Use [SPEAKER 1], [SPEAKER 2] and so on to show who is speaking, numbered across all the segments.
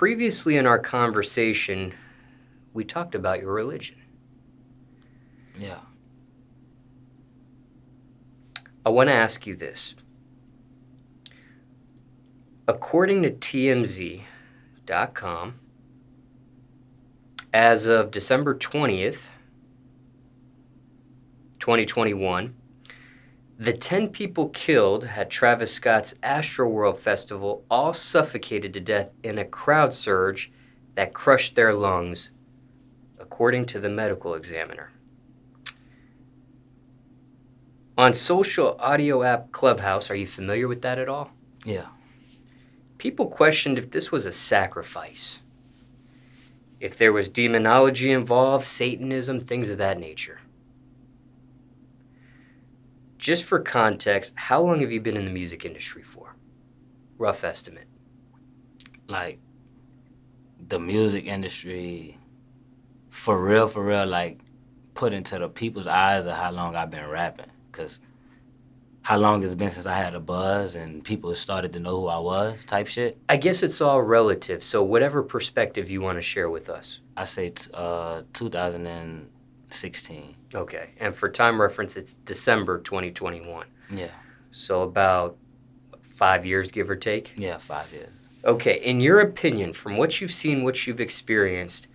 [SPEAKER 1] previously in our conversation, we talked about your religion.
[SPEAKER 2] Yeah.
[SPEAKER 1] I want to ask you this. According to TMZ.com, as of December 20th, 2021, the 10 people killed at Travis Scott's Astroworld Festival all suffocated to death in a crowd surge that crushed their lungs, according to the medical examiner. On social audio app Clubhouse, are you familiar with that at all?
[SPEAKER 2] Yeah.
[SPEAKER 1] People questioned if this was a sacrifice, if there was demonology involved, Satanism, things of that nature. Just for context, how long have you been in the music industry for? Rough estimate.
[SPEAKER 2] Like, the music industry, for real, like, put into the people's eyes of how long I've been rapping. Because how long it's been since I had a buzz and people started to know who I was type shit?
[SPEAKER 1] I guess it's all relative, so whatever perspective you want to share with us.
[SPEAKER 2] I say 2016.
[SPEAKER 1] Okay, and for time reference, it's December 2021.
[SPEAKER 2] Yeah.
[SPEAKER 1] So about 5 years, give or take?
[SPEAKER 2] Yeah, 5 years.
[SPEAKER 1] Okay, in your opinion, from what you've seen, what you've experienced,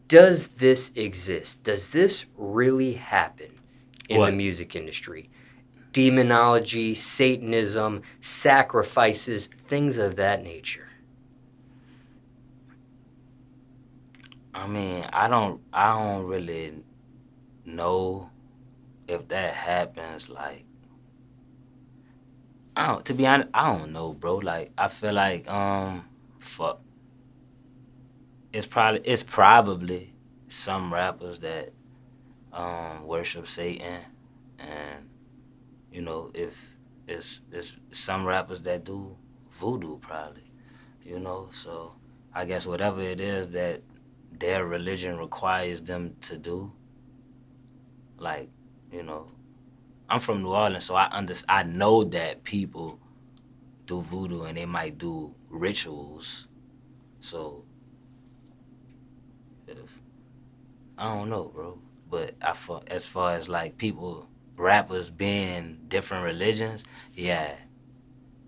[SPEAKER 1] does this exist? Does this really happen in the music industry? Demonology, Satanism, sacrifices, things of that nature.
[SPEAKER 2] I mean, I don't really know if that happens. Like, to be honest, I don't know, bro. Like, I feel like fuck. It's probably some rappers that worship Satan, and you know, if it's some rappers that do voodoo, probably, you know. So I guess whatever it is that their religion requires them to do, like, you know, I'm from New Orleans, so I know that people do voodoo and they might do rituals. So I don't know, bro. But as far as like rappers being different religions, yeah,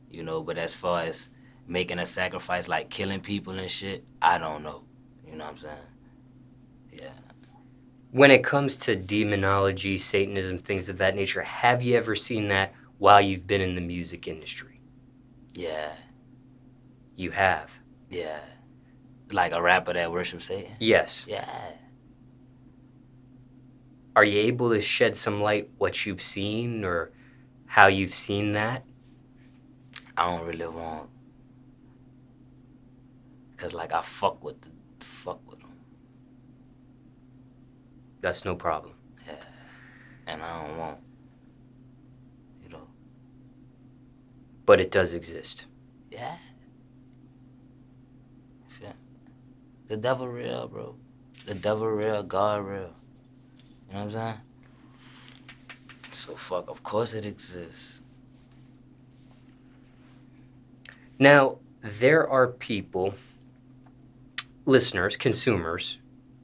[SPEAKER 2] you know. But as far as making a sacrifice, like killing people and shit, I don't know. You know what I'm saying? Yeah.
[SPEAKER 1] When it comes to demonology, Satanism, things of that nature, have you ever seen that while you've been in the music industry?
[SPEAKER 2] Yeah.
[SPEAKER 1] You have?
[SPEAKER 2] Yeah. Like a rapper that worships Satan?
[SPEAKER 1] Yes.
[SPEAKER 2] Yeah.
[SPEAKER 1] Are you able to shed some light what you've seen or how you've seen that?
[SPEAKER 2] I don't really want, cause like I fuck with them.
[SPEAKER 1] That's no problem.
[SPEAKER 2] Yeah, and I don't want, you know.
[SPEAKER 1] But it does exist.
[SPEAKER 2] Yeah. The devil real, bro. The devil real, God real. You know what I'm saying? So fuck, of course it exists.
[SPEAKER 1] Now, there are people, listeners, consumers,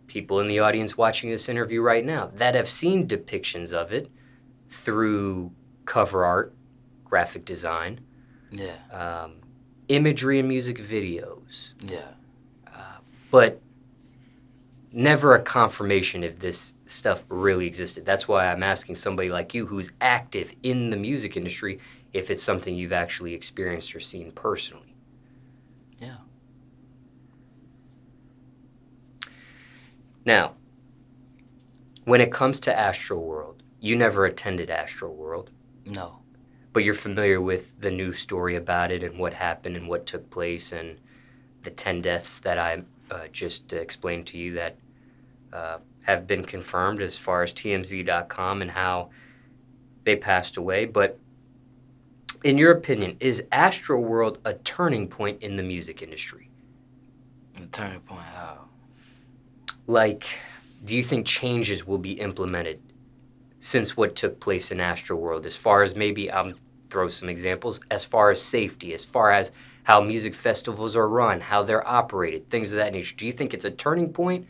[SPEAKER 1] people in the audience watching this interview right now that have seen depictions of it through cover art, graphic design, imagery and music videos.
[SPEAKER 2] Yeah.
[SPEAKER 1] But never a confirmation if this stuff really existed. That's why I'm asking somebody like you who's active in the music industry if it's something you've actually experienced or seen personally.
[SPEAKER 2] Yeah.
[SPEAKER 1] Now, when it comes to Astroworld, you never attended Astroworld.
[SPEAKER 2] No.
[SPEAKER 1] But you're familiar with the news story about it and what happened and what took place and the 10 deaths that I just explained to you that have been confirmed as far as TMZ.com and how they passed away. But in your opinion, is Astroworld a turning point in the music industry?
[SPEAKER 2] A turning point how?
[SPEAKER 1] Like, do you think changes will be implemented since what took place in Astroworld as far as maybe, throw some examples, as far as safety, as far as how music festivals are run, how they're operated, things of that nature. Do you think it's a turning point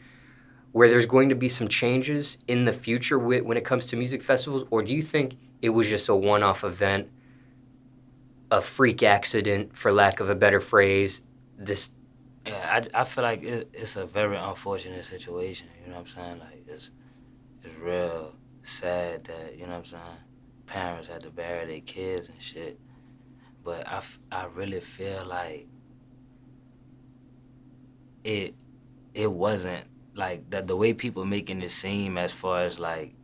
[SPEAKER 1] where there's going to be some changes in the future when it comes to music festivals, or do you think it was just a one-off event, a freak accident, for lack of a better phrase?
[SPEAKER 2] I feel like it's a very unfortunate situation. You know what I'm saying? Like it's real sad that, you know what I'm saying, parents had to bury their kids and shit. But I really feel like it wasn't like that. The way people making it seem, as far as like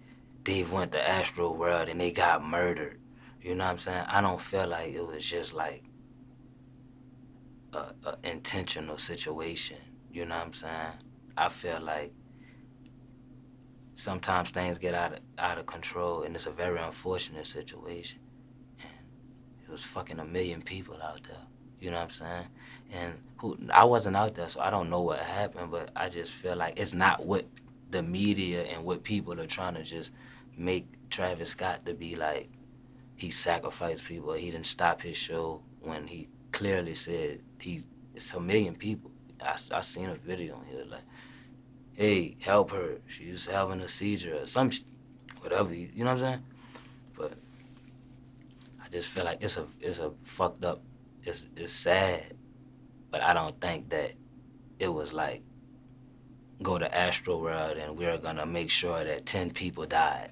[SPEAKER 2] they went to Astroworld and they got murdered. You know what I'm saying? I don't feel like it was just like a intentional situation. You know what I'm saying? I feel like sometimes things get out of control, and it's a very unfortunate situation. And it was fucking 1 million people out there. You know what I'm saying? And I wasn't out there, so I don't know what happened, but I just feel like it's not what the media and what people are trying to just make Travis Scott to be like he sacrificed people, he didn't stop his show when he clearly said it's 1 million people. I seen a video and he was like, hey, help her, she's having a seizure or some whatever, you know what I'm saying? But I just feel like it's a fucked up, it's sad, but I don't think that it was like go to Astroworld and we're gonna make sure that 10 people died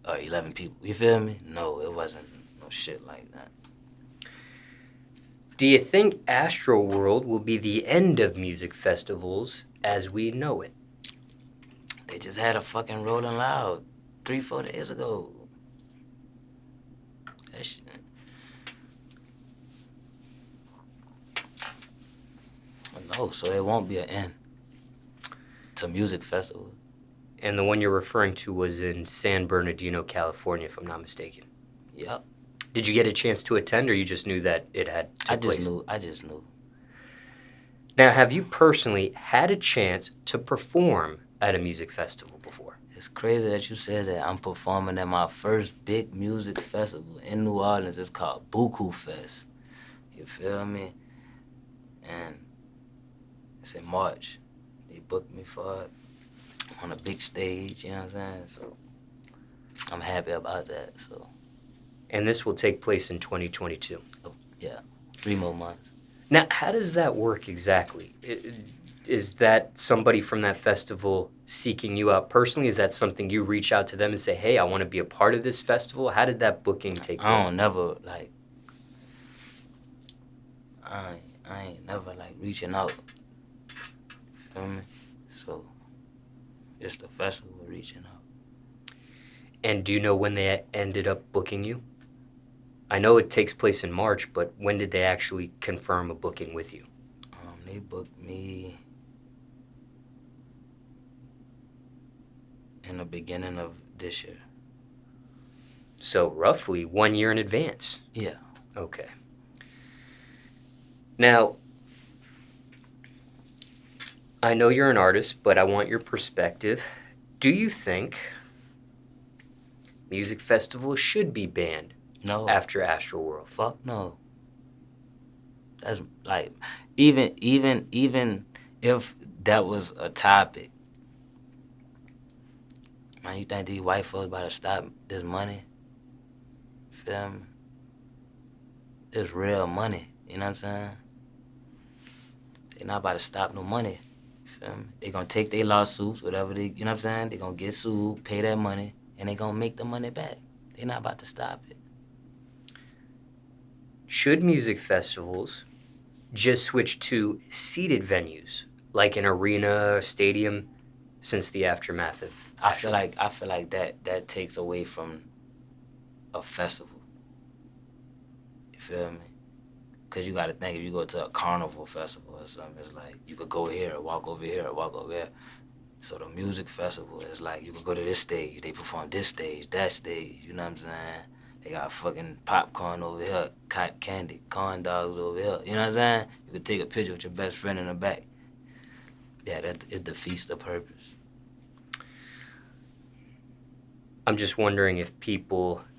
[SPEAKER 2] or 11 people. You feel me? No, it wasn't no shit like that.
[SPEAKER 1] Do you think Astroworld will be the end of music festivals as we know it?
[SPEAKER 2] They just had a fucking Rolling Loud 3-4 days ago. That shit. No, so it won't be an end to music festivals.
[SPEAKER 1] And the one you're referring to was in San Bernardino, California, if I'm not mistaken.
[SPEAKER 2] Yep.
[SPEAKER 1] Did you get a chance to attend, or you just knew that it had took place?
[SPEAKER 2] I just knew.
[SPEAKER 1] Now, have you personally had a chance to perform at a music festival before?
[SPEAKER 2] It's crazy that you said that. I'm performing at my first big music festival in New Orleans. It's called Buku Fest. You feel me? And it's in March. They booked me for it on a big stage, you know what I'm saying? So I'm happy about that. So.
[SPEAKER 1] And this will take place in 2022.
[SPEAKER 2] Yeah, 3 more months.
[SPEAKER 1] Now, how does that work exactly? Is that somebody from that festival seeking you out personally? Is that something you reach out to them and say, hey, I want to be a part of this festival? How did that booking take place?
[SPEAKER 2] I ain't never like reaching out. Feel me? So it's the festival reaching out.
[SPEAKER 1] And do you know when they ended up booking you? I know it takes place in March, but when did they actually confirm a booking with you?
[SPEAKER 2] They booked me in the beginning of this year.
[SPEAKER 1] So roughly 1 year in advance?
[SPEAKER 2] Yeah.
[SPEAKER 1] Okay. Now, I know you're an artist, but I want your perspective. Do you think music festivals should be banned?
[SPEAKER 2] No.
[SPEAKER 1] After Astroworld?
[SPEAKER 2] Fuck no. That's like, even if that was a topic, man, you think these white folks about to stop this money? Feel me? It's real money, you know what I'm saying? They not about to stop no money, feel me? They gonna take their lawsuits, whatever they, you know what I'm saying? They gonna get sued, pay that money, and they gonna make the money back. They not about to stop it.
[SPEAKER 1] Should music festivals just switch to seated venues, like an arena or stadium, since the aftermath of
[SPEAKER 2] I feel like that takes away from a festival. You feel me? Because you got to think, if you go to a carnival festival or something, it's like you could go here, walk over here, walk over there. So the music festival is like you could go to this stage, they perform this stage, that stage, you know what I'm saying? They got fucking popcorn over here, cotton candy, corn dogs over here. You know what I'm saying? You could take a picture with your best friend in the back. Yeah, it defeats the purpose.
[SPEAKER 1] I'm just wondering if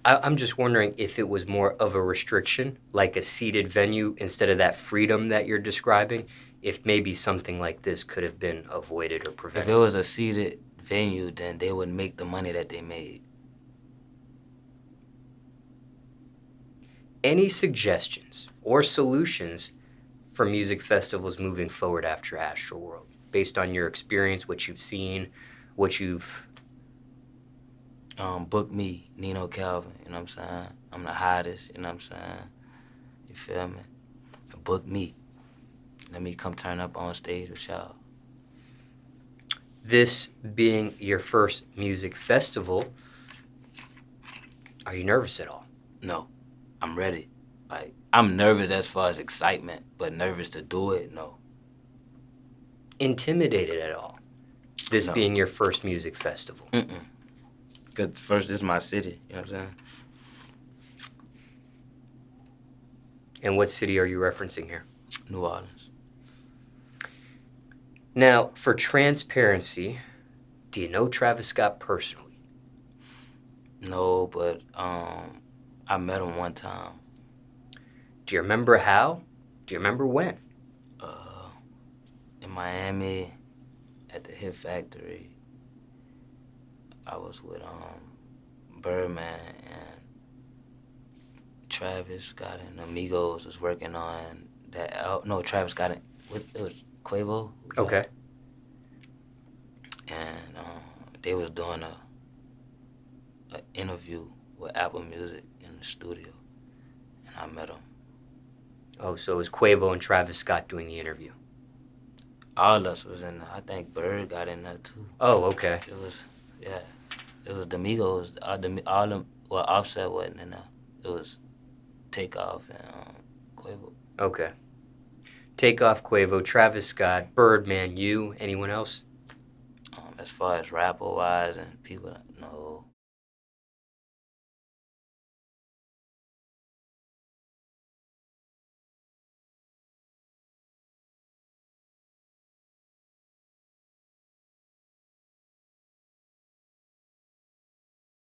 [SPEAKER 1] I'm just wondering if it was more of a restriction, like a seated venue instead of that freedom that you're describing, if maybe something like this could have been avoided or
[SPEAKER 2] If
[SPEAKER 1] prevented.
[SPEAKER 2] it was a seated venue, then they would make the money that they made.
[SPEAKER 1] Any suggestions or solutions for music festivals moving forward after Astroworld, based on your experience, what you've seen, what you've...
[SPEAKER 2] Book me, Neno Calvin, you know what I'm saying? I'm the hottest, you know what I'm saying? You feel me? Book me. Let me come turn up on stage with y'all.
[SPEAKER 1] This being your first music festival, are you nervous at all?
[SPEAKER 2] No, I'm ready. Like, I'm nervous as far as excitement, but nervous to do it, no.
[SPEAKER 1] Intimidated at all? This
[SPEAKER 2] No.
[SPEAKER 1] being your first music festival?
[SPEAKER 2] Mm-mm. Because first, this is my city, you know what I'm saying?
[SPEAKER 1] And what city are you referencing here?
[SPEAKER 2] New Orleans.
[SPEAKER 1] Now, for transparency, do you know Travis Scott personally?
[SPEAKER 2] No, but I met him one time.
[SPEAKER 1] Do you remember how? Do you remember when?
[SPEAKER 2] In Miami, at the Hit Factory. I was with Birdman and Travis Scott and Amigos was working on that. No, Travis Scott and it was Quavo.
[SPEAKER 1] Okay.
[SPEAKER 2] And they was doing a interview with Apple Music in the studio, and I met him.
[SPEAKER 1] Oh, so it was Quavo and Travis Scott doing the interview.
[SPEAKER 2] All of us was in there. I think Bird got in there too.
[SPEAKER 1] Oh, okay.
[SPEAKER 2] It was, yeah. It was the Migos. All them, well, Offset wasn't in there. It was Takeoff and Quavo.
[SPEAKER 1] Okay. Takeoff, Quavo, Travis Scott, Birdman, you, anyone else?
[SPEAKER 2] As far as rapper-wise and people, no.